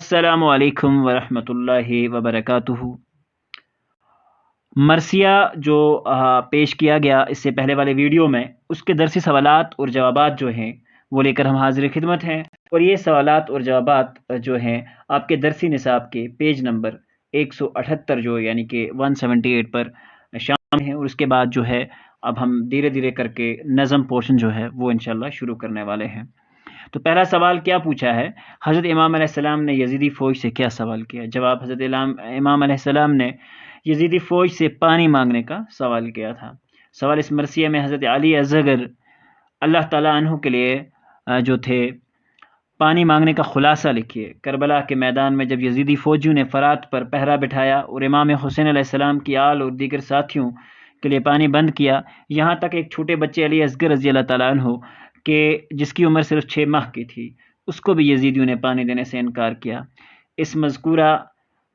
السلام علیکم ورحمۃ اللہ وبرکاتہ۔ مرثیہ جو پیش کیا گیا اس سے پہلے والے ویڈیو میں، اس کے درسی سوالات اور جوابات جو ہیں وہ لے کر ہم حاضر خدمت ہیں، اور یہ سوالات اور جوابات جو ہیں آپ کے درسی نصاب کے پیج نمبر 178 جو یعنی کہ 178 پر شامل ہیں، اور اس کے بعد جو ہے اب ہم دھیرے دھیرے کر کے نظم پورشن جو ہے وہ انشاءاللہ شروع کرنے والے ہیں۔ تو پہلا سوال کیا پوچھا ہے؟ حضرت امام علیہ السلام نے یزیدی فوج سے کیا سوال کیا؟ جواب: حضرت امام علیہ السلام نے یزیدی فوج سے پانی مانگنے کا سوال کیا تھا۔ سوال اس مرثیہ میں حضرت علی اصغر اللہ تعالیٰ عنہ کے لیے جو تھے پانی مانگنے کا خلاصہ لکھیے۔ کربلا کے میدان میں جب یزیدی فوجیوں نے فرات پر پہرا بٹھایا اور امام حسین علیہ السلام کی آل اور دیگر ساتھیوں کے لیے پانی بند کیا، یہاں تک ایک چھوٹے بچے علی اصغر رضی اللہ تعالیٰ عنہ کہ جس کی عمر صرف 6 ماہ کی تھی، اس کو بھی یزیدیوں نے پانی دینے سے انکار کیا۔ اس مذکورہ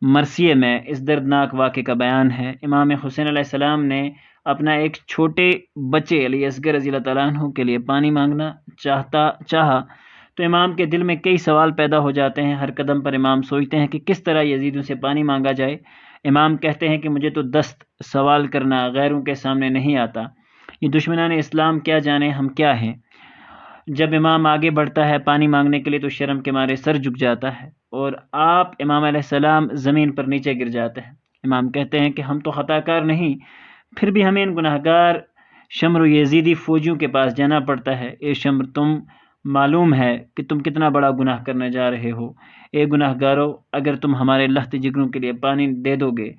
مرثیے میں اس دردناک واقعے کا بیان ہے۔ امام حسین علیہ السلام نے اپنا ایک چھوٹے بچے علی اصغر رضی اللہ تعالیٰ عنہ کے لیے پانی مانگنا چاہا تو امام کے دل میں کئی سوال پیدا ہو جاتے ہیں۔ ہر قدم پر امام سوچتے ہیں کہ کس طرح یزیدیوں سے پانی مانگا جائے۔ امام کہتے ہیں کہ مجھے تو دست سوال کرنا غیروں کے سامنے نہیں آتا، یہ دشمنان اسلام کیا جانے ہم کیا ہیں۔ جب امام آگے بڑھتا ہے پانی مانگنے کے لیے تو شرم کے مارے سر جھک جاتا ہے اور آپ امام علیہ السلام زمین پر نیچے گر جاتے ہیں۔ امام کہتے ہیں کہ ہم تو خطا کار نہیں، پھر بھی ہمیں ان گناہگار شمر و یزیدی فوجیوں کے پاس جانا پڑتا ہے۔ اے شمر، تم معلوم ہے کہ تم کتنا بڑا گناہ کرنے جا رہے ہو۔ اے گناہ گارو، اگر تم ہمارے لخت جگروں کے لیے پانی دے دو گے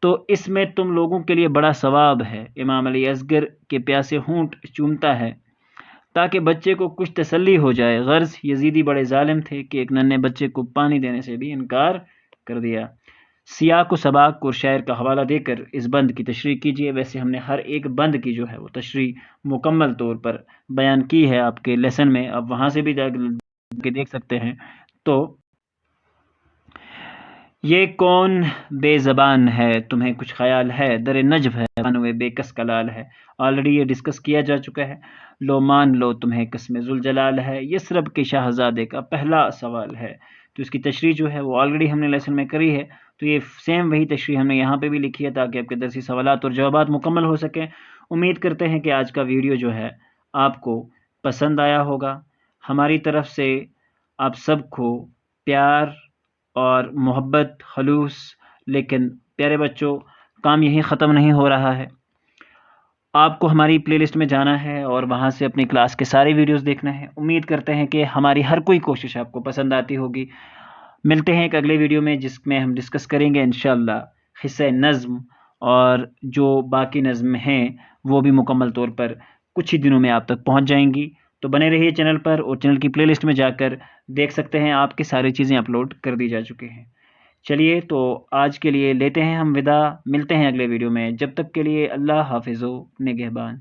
تو اس میں تم لوگوں کے لیے بڑا ثواب ہے۔ امام علی اصغر کے پیاسے ہونٹ چومتا ہے تاکہ بچے کو کچھ تسلی ہو جائے۔ غرض یزیدی بڑے ظالم تھے کہ ایک ننھے بچے کو پانی دینے سے بھی انکار کر دیا۔ سیاق و سباق اور شاعر کا حوالہ دے کر اس بند کی تشریح کیجیے۔ ویسے ہم نے ہر ایک بند کی جو ہے وہ تشریح مکمل طور پر بیان کی ہے آپ کے لیسن میں، آپ وہاں سے بھی دیکھ سکتے ہیں۔ تو یہ کون بے زبان ہے، تمہیں کچھ خیال ہے، در نجف ہے بانوے بے کس کا لال ہے۔ آلریڈی یہ ڈسکس کیا جا چکا ہے۔ لو مان لو تمہیں قسم ذوالجلال ہے، یثرب کے شاہزادے کا پہلا سوال ہے۔ تو اس کی تشریح جو ہے وہ آلریڈی ہم نے لیسن میں کری ہے، تو یہ سیم وہی تشریح ہم نے یہاں پہ بھی لکھی ہے تاکہ آپ کے درسی سوالات اور جوابات مکمل ہو سکیں۔ امید کرتے ہیں کہ آج کا ویڈیو جو ہے آپ کو پسند آیا ہوگا۔ ہماری طرف سے آپ سب کو پیار اور محبت، خلوص۔ لیکن پیارے بچوں، کام یہیں ختم نہیں ہو رہا ہے، آپ کو ہماری پلے لسٹ میں جانا ہے اور وہاں سے اپنی کلاس کے سارے ویڈیوز دیکھنا ہے۔ امید کرتے ہیں کہ ہماری ہر کوئی کوشش آپ کو پسند آتی ہوگی۔ ملتے ہیں ایک اگلے ویڈیو میں جس میں ہم ڈسکس کریں گے انشاءاللہ حصہ نظم، اور جو باقی نظم ہیں وہ بھی مکمل طور پر کچھ ہی دنوں میں آپ تک پہنچ جائیں گی۔ تو بنے رہیے چینل پر، اور چینل کی پلے لسٹ میں جا کر دیکھ سکتے ہیں آپ کی ساری چیزیں اپلوڈ کر دی جا چکی ہیں۔ چلیے تو آج کے لیے لیتے ہیں ہم وداع، ملتے ہیں اگلے ویڈیو میں، جب تک کے لیے اللہ حافظ و نگہبان۔